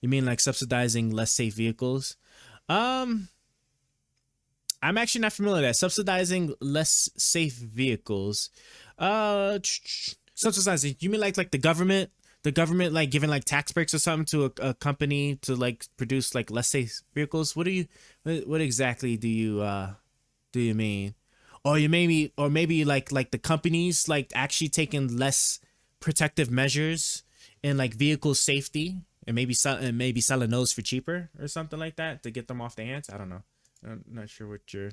You mean like subsidizing less safe vehicles? Um, I'm actually not familiar with that. Subsidizing less safe vehicles. Subsidizing. You mean like the government? The government like giving like tax breaks or something to a company to like produce like less safe vehicles? What do you? What exactly do you mean? Or maybe like the companies like actually taking less protective measures in like vehicle safety and maybe selling those for cheaper or something like that to get them off the ants. I don't know. I'm not sure what you're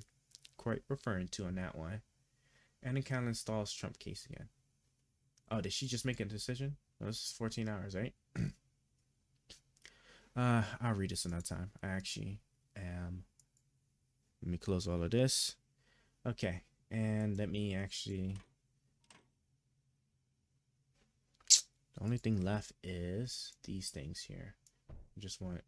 quite referring to on that one. Anna Callan installs Trump case again. Oh, did she just make a decision? It was 14 hours, right? I'll read this another time. I actually am. Let me close all of this. Okay, and let me actually. The only thing left is these things here. I just want.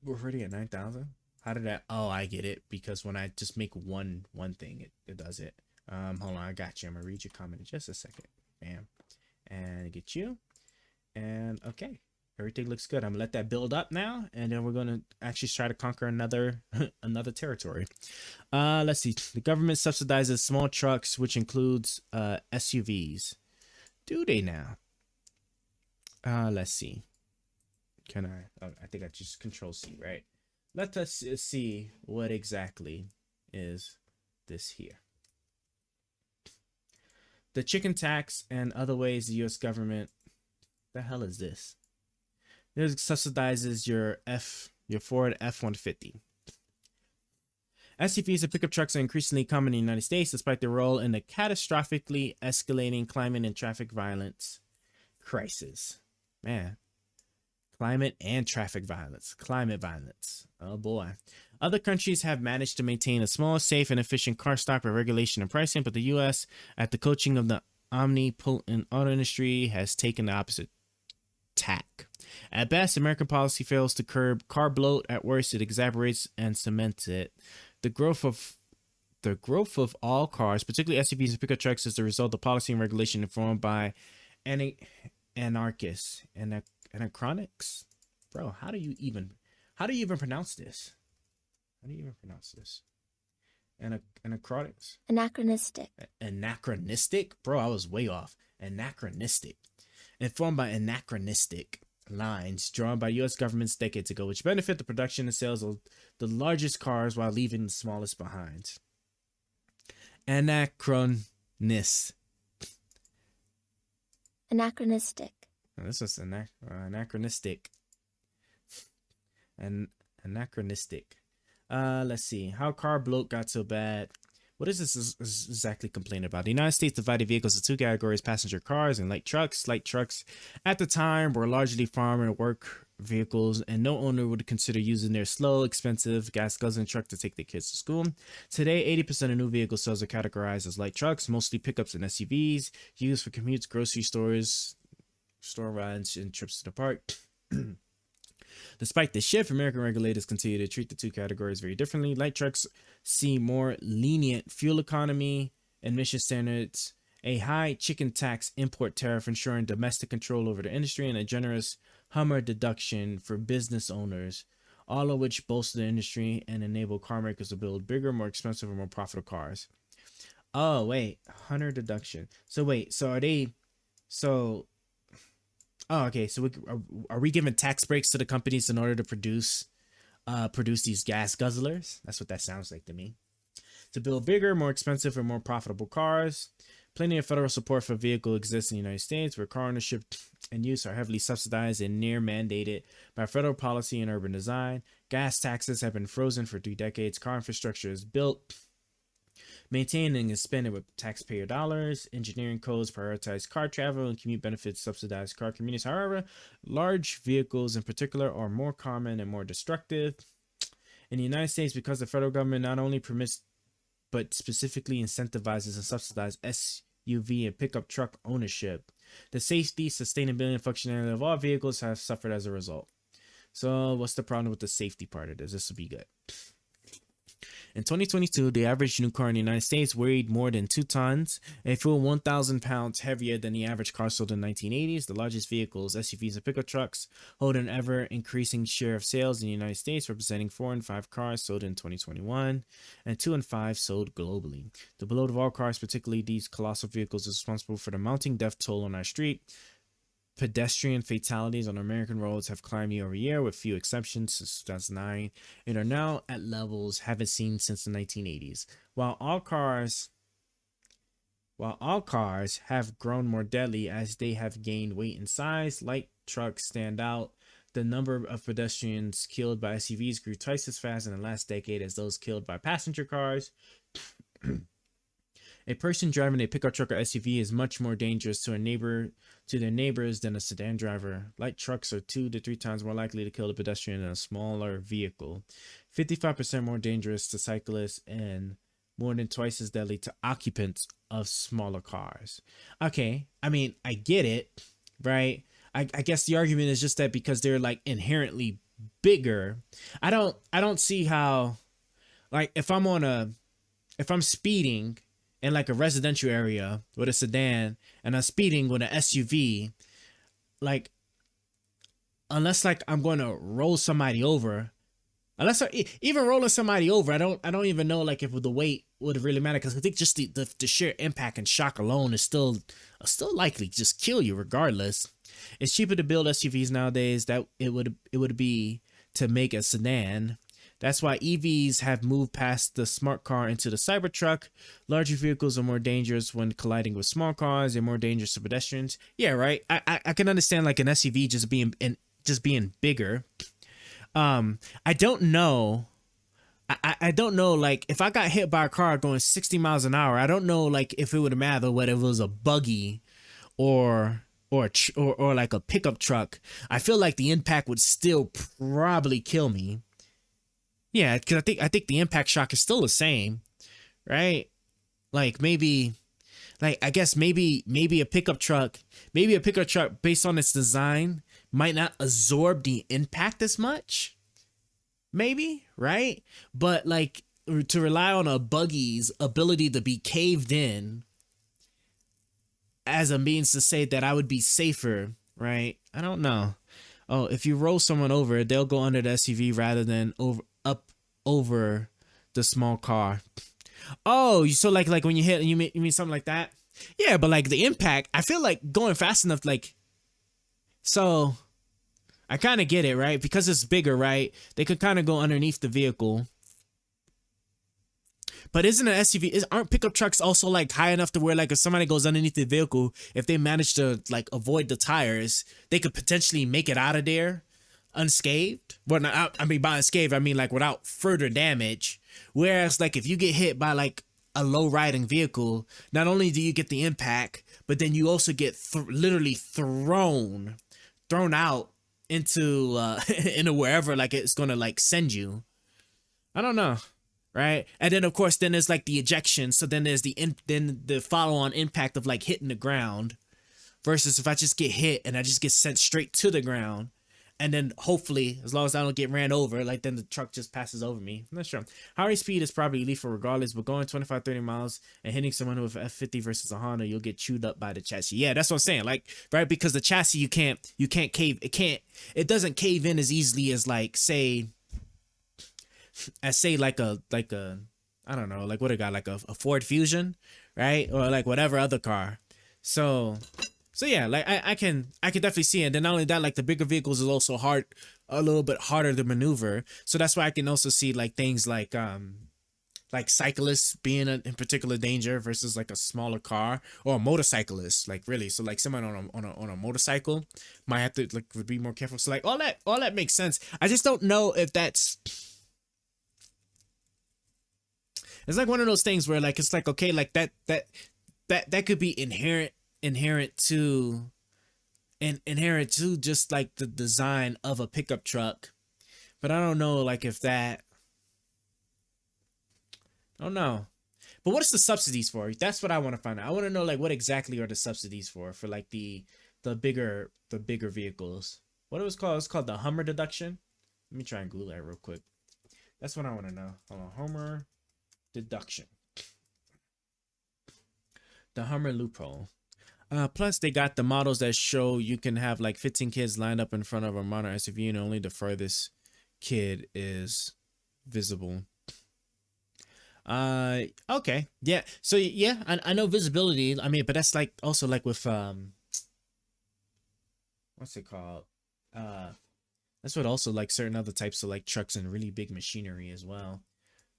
We're already at 9,000. How did that? Oh, I get it. Because when I just make one thing, it does it. Hold on, I got you. I'm gonna read your comment in just a second. Bam, and get you. And okay, everything looks good. I'm gonna let that build up now, and then we're gonna actually try to conquer another another territory. Let's see. The government subsidizes small trucks, which includes SUVs. Do they now? Let's see. Can I? Oh, I think I just Control C, right? Let us see what exactly is this here. The chicken tax and other ways the U.S. government. The hell is this? This subsidizes your Ford F-150. SUVs and pickup trucks are increasingly common in the United States, despite their role in the catastrophically escalating climate and traffic violence crisis. Man, climate and traffic violence. Climate violence. Oh boy. Other countries have managed to maintain a small, safe, and efficient car stock by regulation and pricing, but the U.S., at the coaching of the omnipotent auto industry, has taken the opposite tack. At best, American policy fails to curb car bloat. At worst, it exacerbates and cements it. The growth of all cars, particularly SUVs and pickup trucks, is the result of policy and regulation informed by anarchists and anachronics. Bro, how do you even pronounce this? How do you even pronounce this? Anachronics? Anachronistic. Anachronistic? Bro, I was way off. Anachronistic. Informed by anachronistic lines drawn by U.S. governments decades ago, which benefit the production and sales of the largest cars while leaving the smallest behind. Anachronist. Anachronistic. Now, this is anachronistic. And anachronistic. Let's see. How car bloat got so bad. What is this exactly complaining about? The United States divided vehicles into two categories: passenger cars and light trucks. Light trucks at the time were largely farm and work vehicles, and no owner would consider using their slow, expensive, gas guzzling truck to take their kids to school. Today, 80% of new vehicle sales are categorized as light trucks, mostly pickups and SUVs, used for commutes, grocery stores, store rides, and trips to the park. Despite this shift, American regulators continue to treat the two categories very differently. Light trucks see more lenient fuel economy, emission standards, a high chicken tax import tariff ensuring domestic control over the industry, and a generous Hummer deduction for business owners, all of which bolster the industry and enable car makers to build bigger, more expensive, and more profitable cars. Oh, wait. Hunter deduction. So, wait. So, are they. So, oh, okay. So are we giving tax breaks to the companies in order to produce these gas guzzlers? That's what that sounds like to me. To build bigger, more expensive, and more profitable cars. Plenty of federal support for vehicle exists in the United States, where car ownership and use are heavily subsidized and near mandated by federal policy and urban design. Gas taxes have been frozen for 3 decades. Car infrastructure is built, maintaining and spending with taxpayer dollars. Engineering codes prioritize car travel and commute benefits subsidize car commutes. However, large vehicles in particular are more common and more destructive. In the United States, because the federal government not only permits but specifically incentivizes and subsidizes SUV and pickup truck ownership, the safety, sustainability, and functionality of all vehicles have suffered as a result. So, what's the problem with the safety part of this? This will be good. In 2022, the average new car in the United States weighed more than 2 tons, a full 1,000 pounds heavier than the average car sold in the 1980s. The largest vehicles, SUVs and pickup trucks, hold an ever increasing share of sales in the United States, representing 4 in 5 cars sold in 2021 and 2 in 5 sold globally. The bloat of all cars, particularly these colossal vehicles, is responsible for the mounting death toll on our street. Pedestrian fatalities on American roads have climbed year over year, with few exceptions since 2009, and are now at levels haven't seen since the 1980s. While all cars have grown more deadly as they have gained weight and size, light trucks stand out. The number of pedestrians killed by SUVs grew twice as fast in the last decade as those killed by passenger cars. A person driving a pickup truck or SUV is much more dangerous to their neighbors than a sedan driver. Light trucks are 2 to 3 times more likely to kill a pedestrian than a smaller vehicle, 55% more dangerous to cyclists, and more than twice as deadly to occupants of smaller cars. Okay, I mean, I get it, right? I guess the argument is just that because they're like inherently bigger, I don't see how, like, if I'm speeding in like a residential area with a sedan and I'm speeding with an SUV, like, unless like I'm going to roll somebody over, even rolling somebody over, I don't even know like if the weight would really matter, because I think just the sheer impact and shock alone is still likely to just kill you regardless. It's cheaper to build SUVs nowadays that it would be to make a sedan. That's why EVs have moved past the smart car into the Cybertruck. Larger vehicles are more dangerous when colliding with small cars. They're more dangerous to pedestrians. Yeah, right. I can understand like an SUV just being bigger. I don't know. I don't know, like, if I got hit by a car going 60 miles an hour, I don't know, like, if it would matter whether it was a buggy or like a pickup truck. I feel like the impact would still probably kill me. Yeah, because I think the impact shock is still the same, right? Like maybe, like I guess maybe a pickup truck based on its design might not absorb the impact as much. Maybe, right? But like to rely on a buggy's ability to be caved in as a means to say that I would be safer, right? I don't know. Oh, if you roll someone over, they'll go under the SUV rather than over the small car. Oh, so like when you hit, you mean something like that? Yeah, but like the impact, I feel like going fast enough, like, so I kind of get it, right? Because it's bigger, right? They could kind of go underneath the vehicle. But isn't an SUV, aren't pickup trucks also like high enough to where like if somebody goes underneath the vehicle, if they manage to like avoid the tires, they could potentially make it out of there unscathed? Well, not, I mean by unscathed, I mean like without further damage. Whereas like if you get hit by like a low riding vehicle, not only do you get the impact, but then you also get literally thrown out into into wherever like it's gonna like send you. I don't know, right? And then of course then there's like the ejection, so then there's then the follow-on impact of like hitting the ground, versus if I just get hit and I just get sent straight to the ground, and then hopefully as long as I don't get ran over, like then the truck just passes over me. I'm not sure. High speed is probably lethal regardless, but going 25-30 miles and hitting someone with an F50 versus a Honda, you'll get chewed up by the chassis. Yeah, that's what I'm saying. Like, right, because the chassis you can't cave, it doesn't cave in as easily as like say like a I don't know, like what it got, like a Ford Fusion, right? Or like whatever other car. So yeah, like I can definitely see it. And then not only that, like the bigger vehicles is also a little bit harder to maneuver. So that's why I can also see like things like cyclists being in particular danger versus like a smaller car, or a motorcyclist, like really. So like someone on a motorcycle might have to like be more careful. So like all that makes sense. I just don't know if it's like one of those things where like it's like, okay, like that could be inherent to just like the design of a pickup truck, but I don't know like if that, I don't know. But what is the subsidies for? That's what I want to find out. I want to know like what exactly are the subsidies for like the bigger vehicles. What it was called? It's called the Hummer deduction. Let me try and Google that real quick. That's what I want to know. Hold on, Hummer deduction. The Hummer loophole. Plus, they got the models that show you can have like 15 kids lined up in front of a modern SUV and only the furthest kid is visible. Okay. Yeah. So yeah, I know visibility. I mean, but that's like also like with what's it called? Uh, that's what also like certain other types of like trucks and really big machinery as well.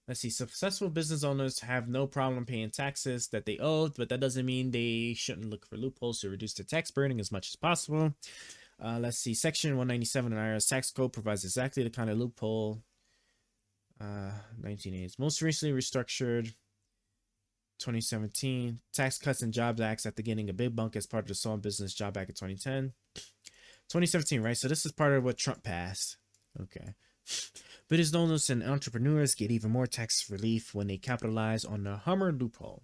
Let's see. Successful business owners have no problem paying taxes that they owe, but that doesn't mean they shouldn't look for loopholes to reduce their tax burden as much as possible. Let's see. Section 197 of the IRS tax code provides exactly the kind of loophole 1980s. Most recently restructured 2017 Tax Cuts and Jobs Act after getting a big bump as part of the Small Business Job Act of 2010. 2017, right? So this is part of what Trump passed. Okay. Business owners and entrepreneurs get even more tax relief when they capitalize on the Hummer loophole.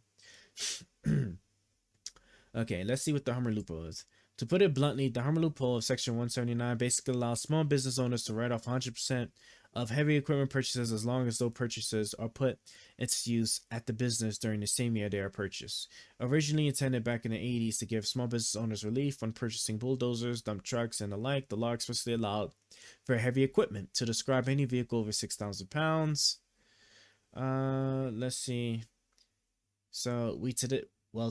Okay, let's see what the Hummer loophole is. To put it bluntly, the Hummer loophole of Section 179 basically allows small business owners to write off 100% of heavy equipment purchases as long as those purchases are put into use at the business during the same year they are purchased. Originally intended back in the 80s to give small business owners relief when purchasing bulldozers, dump trucks, and the like, the law expressly allowed for heavy equipment to describe any vehicle over 6,000 pounds. Let's see. So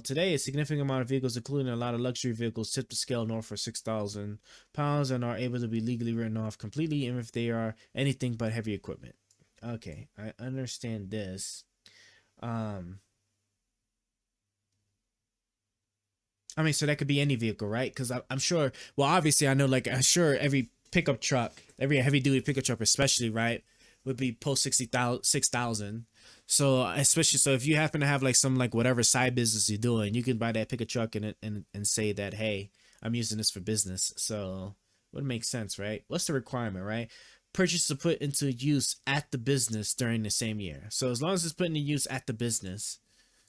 today a significant amount of vehicles, including a lot of luxury vehicles, tip the scale north for 6,000 pounds and are able to be legally written off completely, even if they are anything but heavy equipment. Okay, I understand this. I mean, so that could be any vehicle, right? Because I'm sure. Well, obviously, I know. Like, I'm sure every pickup truck, every heavy duty pickup truck, especially, right, would be post 6,000. So especially so if you happen to have like some like whatever side business you're doing, you can buy that pickup truck and say that, hey, I'm using this for business. So would make sense, right? What's the requirement, right? Purchase to put into use at the business during the same year. So as long as it's put into use at the business.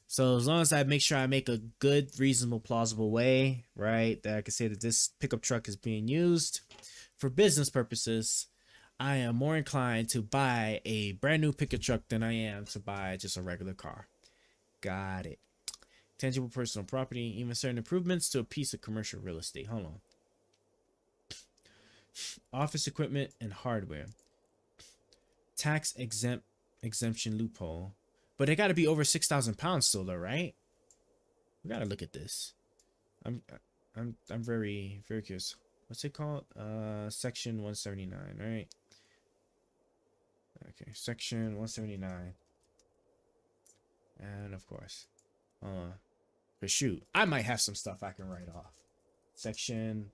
So as long as I make sure I make a good, reasonable, plausible way, right, that I can say that this pickup truck is being used for business purposes, I am more inclined to buy a brand new pickup truck than I am to buy just a regular car. Got it. Tangible personal property, even certain improvements to a piece of commercial real estate. Hold on. Office equipment and hardware. Tax exemption loophole. But it got to be over 6,000 pounds still, though, right? We got to look at this. I'm very curious. What's it called? Section 179, right? Okay, section 179. And of course, but shoot, I might have some stuff I can write off. Section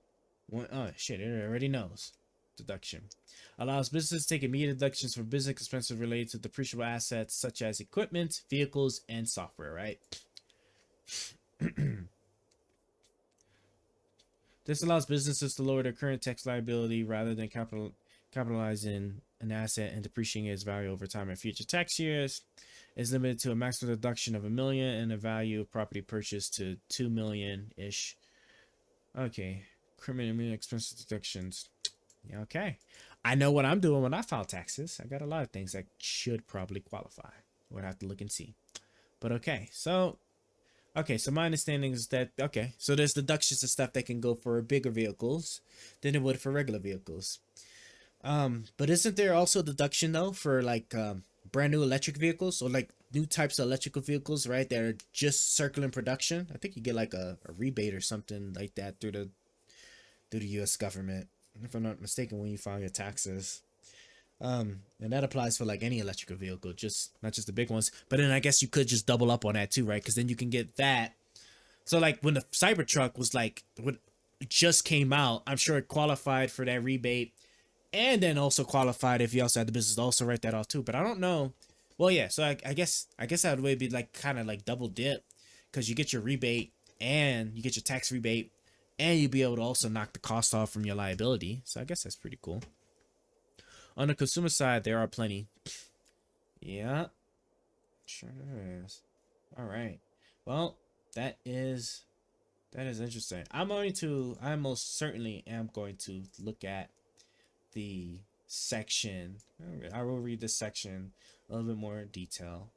one, oh shit, it already knows. Deduction allows businesses to take immediate deductions for business expenses related to depreciable assets such as equipment, vehicles, and software, right? This allows businesses to lower their current tax liability rather than capitalizing an asset and depreciating its value over time in future tax years. Is limited to a maximum deduction of $1 million and a value of property purchased to $2 million ish. Okay, criminal expenses deductions. Yeah, okay, I know what I'm doing when I file taxes. I got a lot of things that should probably qualify. We'll have to look and see. But okay, so my understanding is that so there's deductions and stuff that can go for bigger vehicles than it would for regular vehicles. But isn't there also deduction though for like brand new electric vehicles or like new types of electrical vehicles, right? That are just circling production. I think you get like a rebate or something like that through the U.S. government, if I'm not mistaken, when you file your taxes. And that applies for like any electrical vehicle, just not just the big ones. But then I guess you could just double up on that too, right? Because then you can get that. So like when the Cybertruck was like what just came out, I'm sure it qualified for that rebate, and then also qualified if you also had the business to also write that off too. But I don't know. Well, yeah. So I guess that would be like kind of like double dip, because you get your rebate and you get your tax rebate, and you'll be able to also knock the cost off from your liability. So I guess that's pretty cool. On the consumer side, there are plenty. Yeah, sure there is. All right. Well, that is interesting. I most certainly am going to look at the section. I will read this section a little bit more in detail.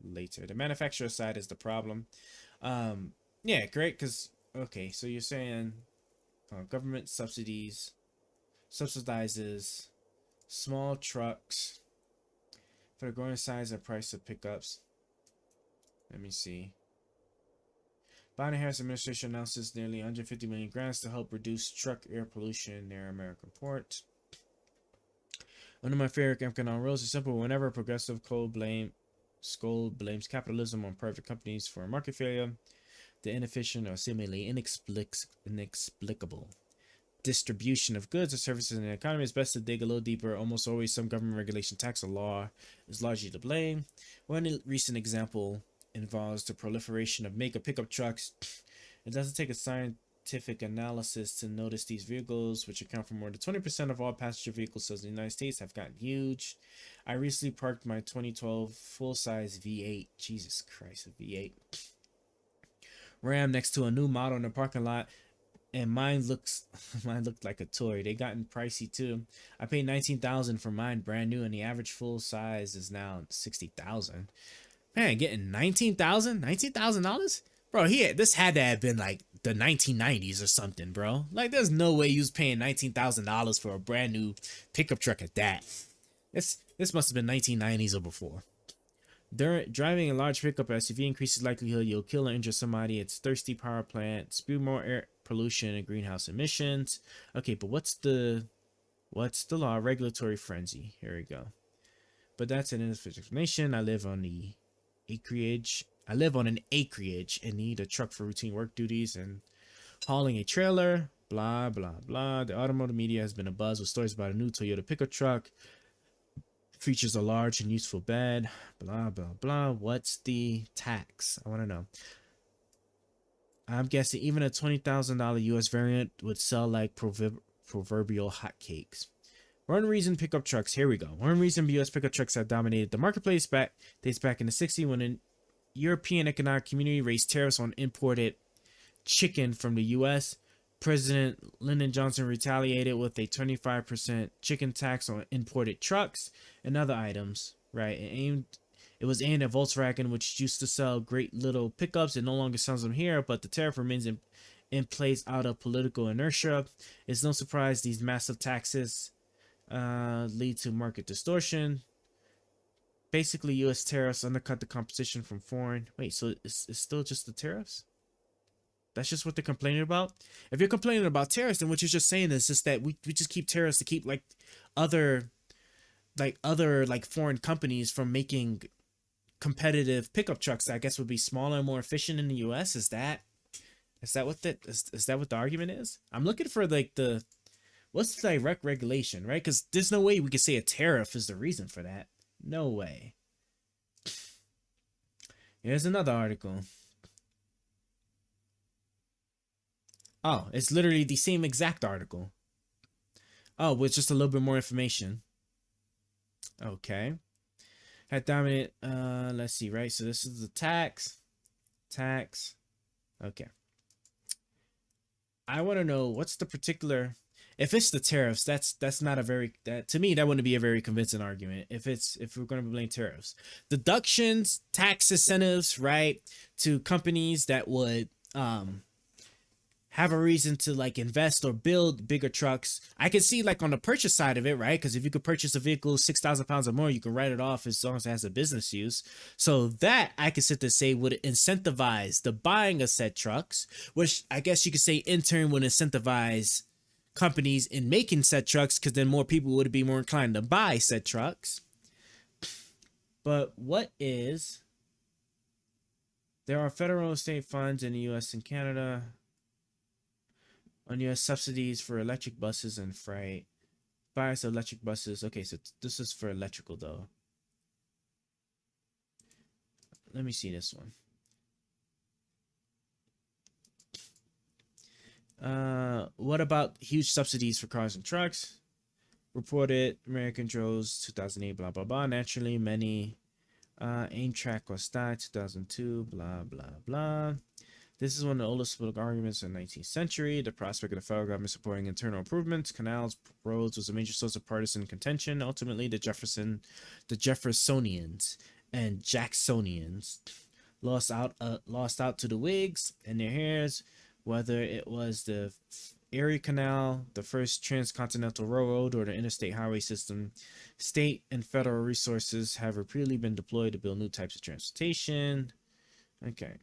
later. The manufacturer side is the problem. Yeah, great. Because okay, so you're saying government subsidizes small trucks for the growing size and price of pickups. Let me see. Biden-Harris administration announces nearly 150 million grants to help reduce truck air pollution near American ports. One of my favorite economic rules is simple. Whenever a progressive scold blames capitalism on private companies for market failure, the inefficient or seemingly inexplicable distribution of goods or services in the economy, is best to dig a little deeper. Almost always some government regulation, tax, or law is largely to blame. One recent example involves the proliferation of mega pickup trucks. It doesn't take a scientific analysis to notice these vehicles, which account for more than 20% of all passenger vehicle sales in the United States, have gotten huge. I recently parked my 2012 full-size V8, Jesus Christ, a V8 Ram next to a new model in the parking lot, and mine looked like a toy. They gotten pricey too. I paid $19,000 for mine brand new, and the average full size is now $60,000. Man, getting $19,000, bro. This had to have been like the 1990s or something, bro. Like, there's no way you was paying $19,000 for a brand new pickup truck at that. This must have been 1990s or before. Driving a large pickup SUV increases likelihood you'll kill or injure somebody. It's thirsty power plant, spew more air pollution and greenhouse emissions. Okay, but what's the law? Regulatory frenzy. Here we go. But that's an insufficient explanation. I live on an acreage and need a truck for routine work duties and hauling a trailer. Blah blah blah. The automotive media has been abuzz with stories about a new Toyota pickup truck. Features a large and useful bed. Blah blah blah. What's the tax? I want to know. I'm guessing even a $20,000 US variant would sell like proverbial hotcakes. One reason pickup trucks, here we go. One reason US pickup trucks have dominated the marketplace dates back in the 60s when an European economic community raised tariffs on imported chicken from the US. President Lyndon Johnson retaliated with a 25% chicken tax on imported trucks and other items, right? It was aimed at Volkswagen, which used to sell great little pickups. It no longer sells them here, but the tariff remains in place out of political inertia. It's no surprise these massive taxes lead to market distortion. Basically, U.S. tariffs undercut the competition from foreign. Wait, so it's still just the tariffs? That's just what they're complaining about? If you're complaining about tariffs, then what you're just saying is just that we just keep tariffs to keep like other foreign companies from making competitive pickup trucks that I guess would be smaller and more efficient in the US. Is that what the argument is? I'm looking for like what's the direct regulation, right? Because there's no way we could say a tariff is the reason for that. No way. Here's another article. Oh, it's literally the same exact article. Oh, with just a little bit more information. Okay. Had dominant, let's see, right? So this is the tax. Okay. I want to know what's the particular, if it's the tariffs, that's not a very, to me, that wouldn't be a very convincing argument if we're going to blame tariffs. Deductions, tax incentives, right? To companies that would, have a reason to like invest or build bigger trucks. I can see like on the purchase side of it, right? Because if you could purchase a vehicle 6,000 pounds or more, you can write it off as long as it has a business use. So that I could sit to say would incentivize the buying of said trucks, which I guess you could say in turn would incentivize companies in making said trucks, because then more people would be more inclined to buy said trucks. But there are federal and state funds in the US and Canada on U.S. subsidies for electric buses and freight. Buyers of electric buses. Okay, so this is for electrical though. Let me see this one. What about huge subsidies for cars and trucks? Reported American Drones 2008, blah, blah, blah. Naturally, many Amtrak was died 2002, blah, blah, blah. This is one of the oldest political arguments in the 19th century. The prospect of the federal government supporting internal improvements, canals, roads was a major source of partisan contention. Ultimately, the Jeffersonians and Jacksonians lost out to the Whigs and their heirs, whether it was the Erie Canal, the first transcontinental railroad, or the interstate highway system. State and federal resources have repeatedly been deployed to build new types of transportation. Okay.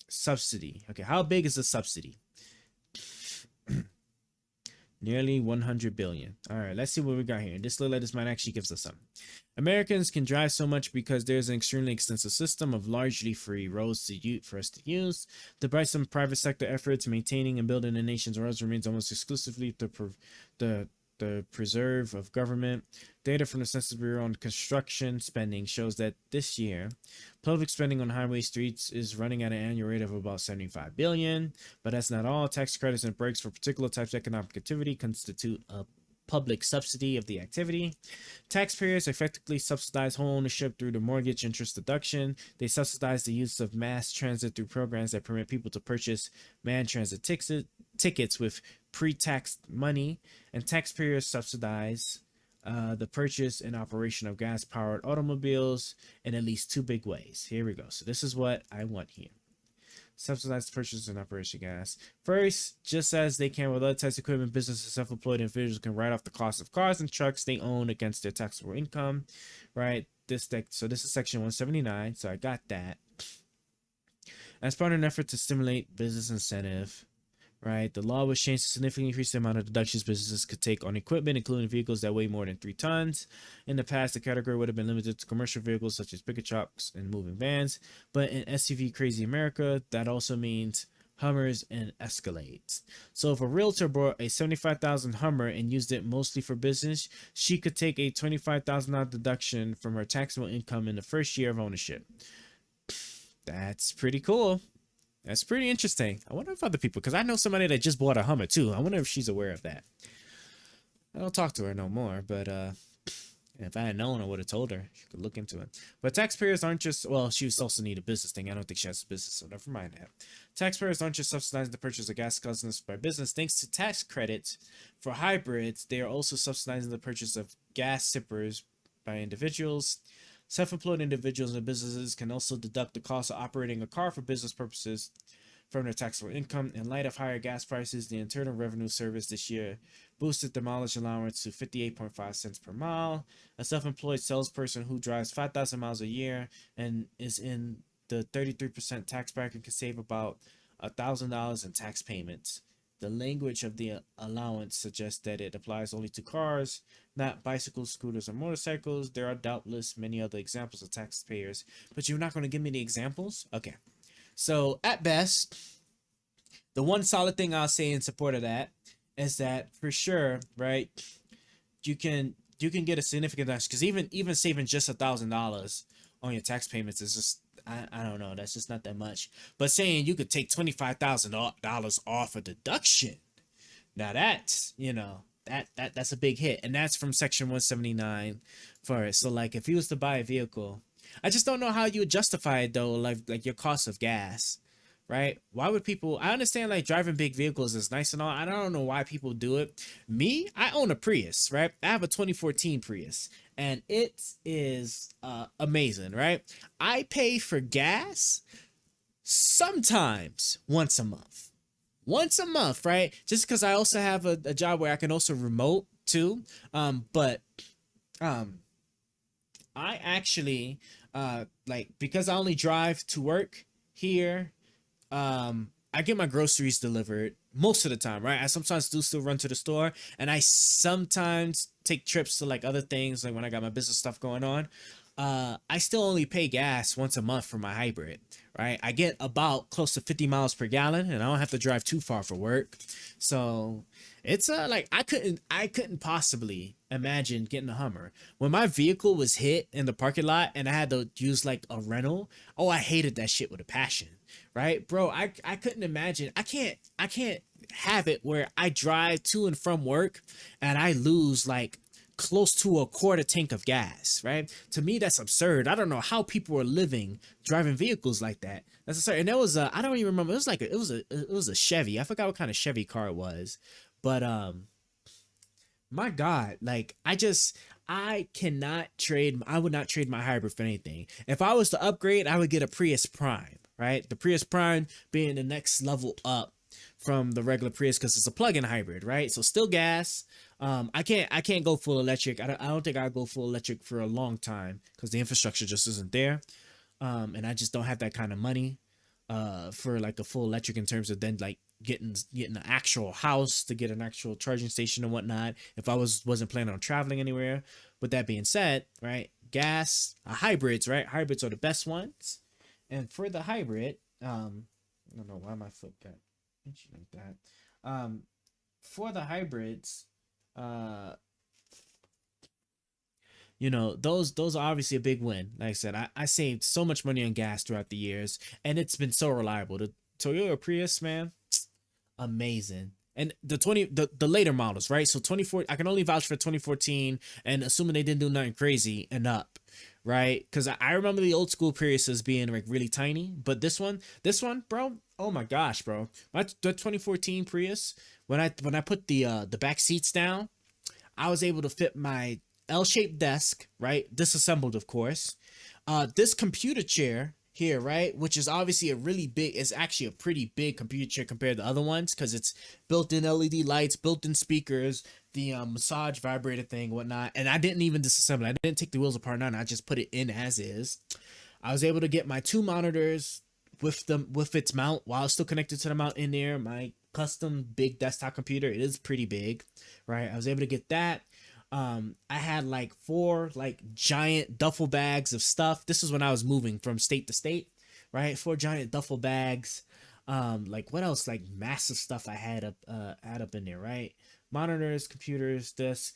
Subsidy. Okay, how big is the subsidy? Nearly 100 billion. All right, let's see what we got here. This look like this might actually gives us something. Americans can drive so much because there's an extremely extensive system of largely free roads for us to use. Despite some private sector efforts, maintaining and building the nation's roads remains almost exclusively the preserve of government. Data from the Census Bureau on construction spending shows that this year, public spending on highway streets is running at an annual rate of about 75 billion, but that's not all. Tax credits and breaks for particular types of economic activity constitute a public subsidy of the activity. Taxpayers effectively subsidize home ownership through the mortgage interest deduction. They subsidize the use of mass transit through programs that permit people to purchase manned transit tickets with pre-tax money, and taxpayers subsidize the purchase and operation of gas-powered automobiles in at least two big ways. Here we go. So this is what I want here. Subsidize the purchase and operation of gas. First, just as they can with other types of equipment, businesses and self-employed individuals can write off the cost of cars and trucks they own against their taxable income, right? So this is section 179. So I got that. As part of an effort to stimulate business incentive, right? The law was changed to significantly increase the amount of deductions businesses could take on equipment, including vehicles that weigh more than 3 tons. In the past, the category would have been limited to commercial vehicles such as pickup trucks and moving vans. But in SUV Crazy America, that also means Hummers and Escalades. So if a realtor bought a $75,000 Hummer and used it mostly for business, she could take a $25,000 deduction from her taxable income in the first year of ownership. That's pretty cool. That's pretty interesting. I wonder if other people, because I know somebody that just bought a Hummer too. I wonder if she's aware of that. I don't talk to her no more, but if I had known, I would have told her. She could look into it. But taxpayers aren't just, well, she was also need a business thing. I don't think she has a business, so never mind that. Taxpayers aren't just subsidizing the purchase of gas guzzlers by business. Thanks to tax credits for hybrids, they are also subsidizing the purchase of gas sippers by individuals. Self-employed individuals and businesses can also deduct the cost of operating a car for business purposes from their taxable income. In light of higher gas prices, the Internal Revenue Service this year boosted the mileage allowance to 58.5 cents per mile. A self-employed salesperson who drives 5,000 miles a year and is in the 33% tax bracket can save about $1,000 in tax payments. The language of the allowance suggests that it applies only to cars, not bicycles, scooters, or motorcycles. There are doubtless many other examples of taxpayers, but you're not going to give me the examples? Okay. So at best, the one solid thing I'll say in support of that is that for sure, right, you can get a significant deduction, because even saving just $1,000 on your tax payments is just, I don't know, that's just not that much. But saying you could take $25,000 off a deduction, now that's, that's a big hit, and that's from section 179 for it. So like if you was to buy a vehicle, I just don't know how you would justify it though, like your cost of gas, right? Why would people, I understand like driving big vehicles is nice and all. I don't know why people do it. Me, I own a Prius, right? I have a 2014 Prius, and it is amazing, right? I pay for gas sometimes once a month, right? Just because I also have a job where I can also remote too. But I actually because I only drive to work here, I get my groceries delivered most of the time, right? I sometimes do still run to the store, and I sometimes take trips to like other things, like when I got my business stuff going on. I still only pay gas once a month for my hybrid, right? I get about close to 50 miles per gallon, and I don't have to drive too far for work. So it's like I couldn't possibly imagine getting a Hummer. When my vehicle was hit in the parking lot and I had to use like a rental, oh, I hated that shit with a passion, right? Bro, I couldn't imagine. I can't have it where I drive to and from work and I lose like close to a quarter tank of gas, right? To me, that's absurd. I don't know how people are living driving vehicles like that. That's absurd. And there was I don't even remember. It was like it was a Chevy. I forgot what kind of Chevy car it was, but my God, like I cannot trade. I would not trade my hybrid for anything. If I was to upgrade, I would get a Prius Prime, right? The Prius Prime being the next level up from the regular Prius because it's a plug-in hybrid, right? So still gas. I can't go full electric. I don't think I'll go full electric for a long time because the infrastructure just isn't there. And I just don't have that kind of money for like a full electric in terms of then like getting an actual house to get an actual charging station and whatnot if I wasn't planning on traveling anywhere. With that being said, right, gas hybrids, right, hybrids are the best ones. And for the hybrid, I don't know why my foot got itchy like that. For the hybrids, uh those are obviously a big win. Like I said, I saved so much money on gas throughout the years, and it's been so reliable. The Toyota Prius, man, amazing. And the later models, right? So 24, I can only vouch for 2014, and assuming they didn't do nothing crazy and up, right? Because I remember the old school Priuses being like really tiny, but this one, bro, oh my gosh, bro, the 2014 Prius, when I put the back seats down, I was able to fit my L-shaped desk, right? Disassembled, of course. This computer chair here, right? Which is obviously a really big, it's actually a pretty big computer chair compared to other ones because it's built-in LED lights, built-in speakers, the massage vibrator thing, whatnot. And I didn't even disassemble it. I didn't take the wheels apart, none. I just put it in as is. I was able to get my two monitors with its mount while it's still connected to the mount in there. My custom big desktop computer, it is pretty big, right? I was able to get that. I had like four like giant duffel bags of stuff. This is when I was moving from state to state, right? Four giant duffel bags. Like what else? Like massive stuff I had up in there, right? Monitors, computers, this,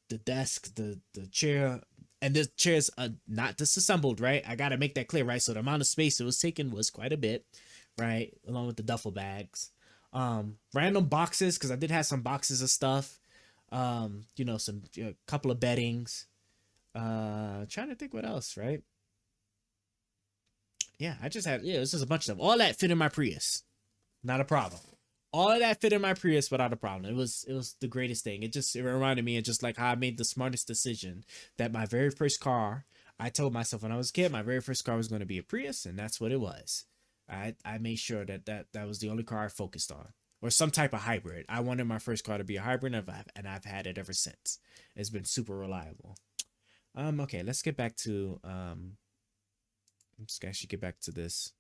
the desk, the chair, and this chair's not disassembled, right? I gotta make that clear, right? So the amount of space it was taking was quite a bit, right? Along with the duffel bags. Random boxes because I did have some boxes of stuff. Some couple of beddings. Trying to think what else, right? Yeah, I just had this is a bunch of stuff. All that fit in my Prius, not a problem. All of that fit in my Prius without a problem. It was the greatest thing. It reminded me of just like how I made the smartest decision that my very first car. I told myself when I was a kid, my very first car was going to be a Prius, and that's what it was. I made sure that was the only car I focused on, or some type of hybrid. I wanted my first car to be a hybrid, and I've had it ever since. It's been super reliable. Okay, let's get back to let's actually get back to this.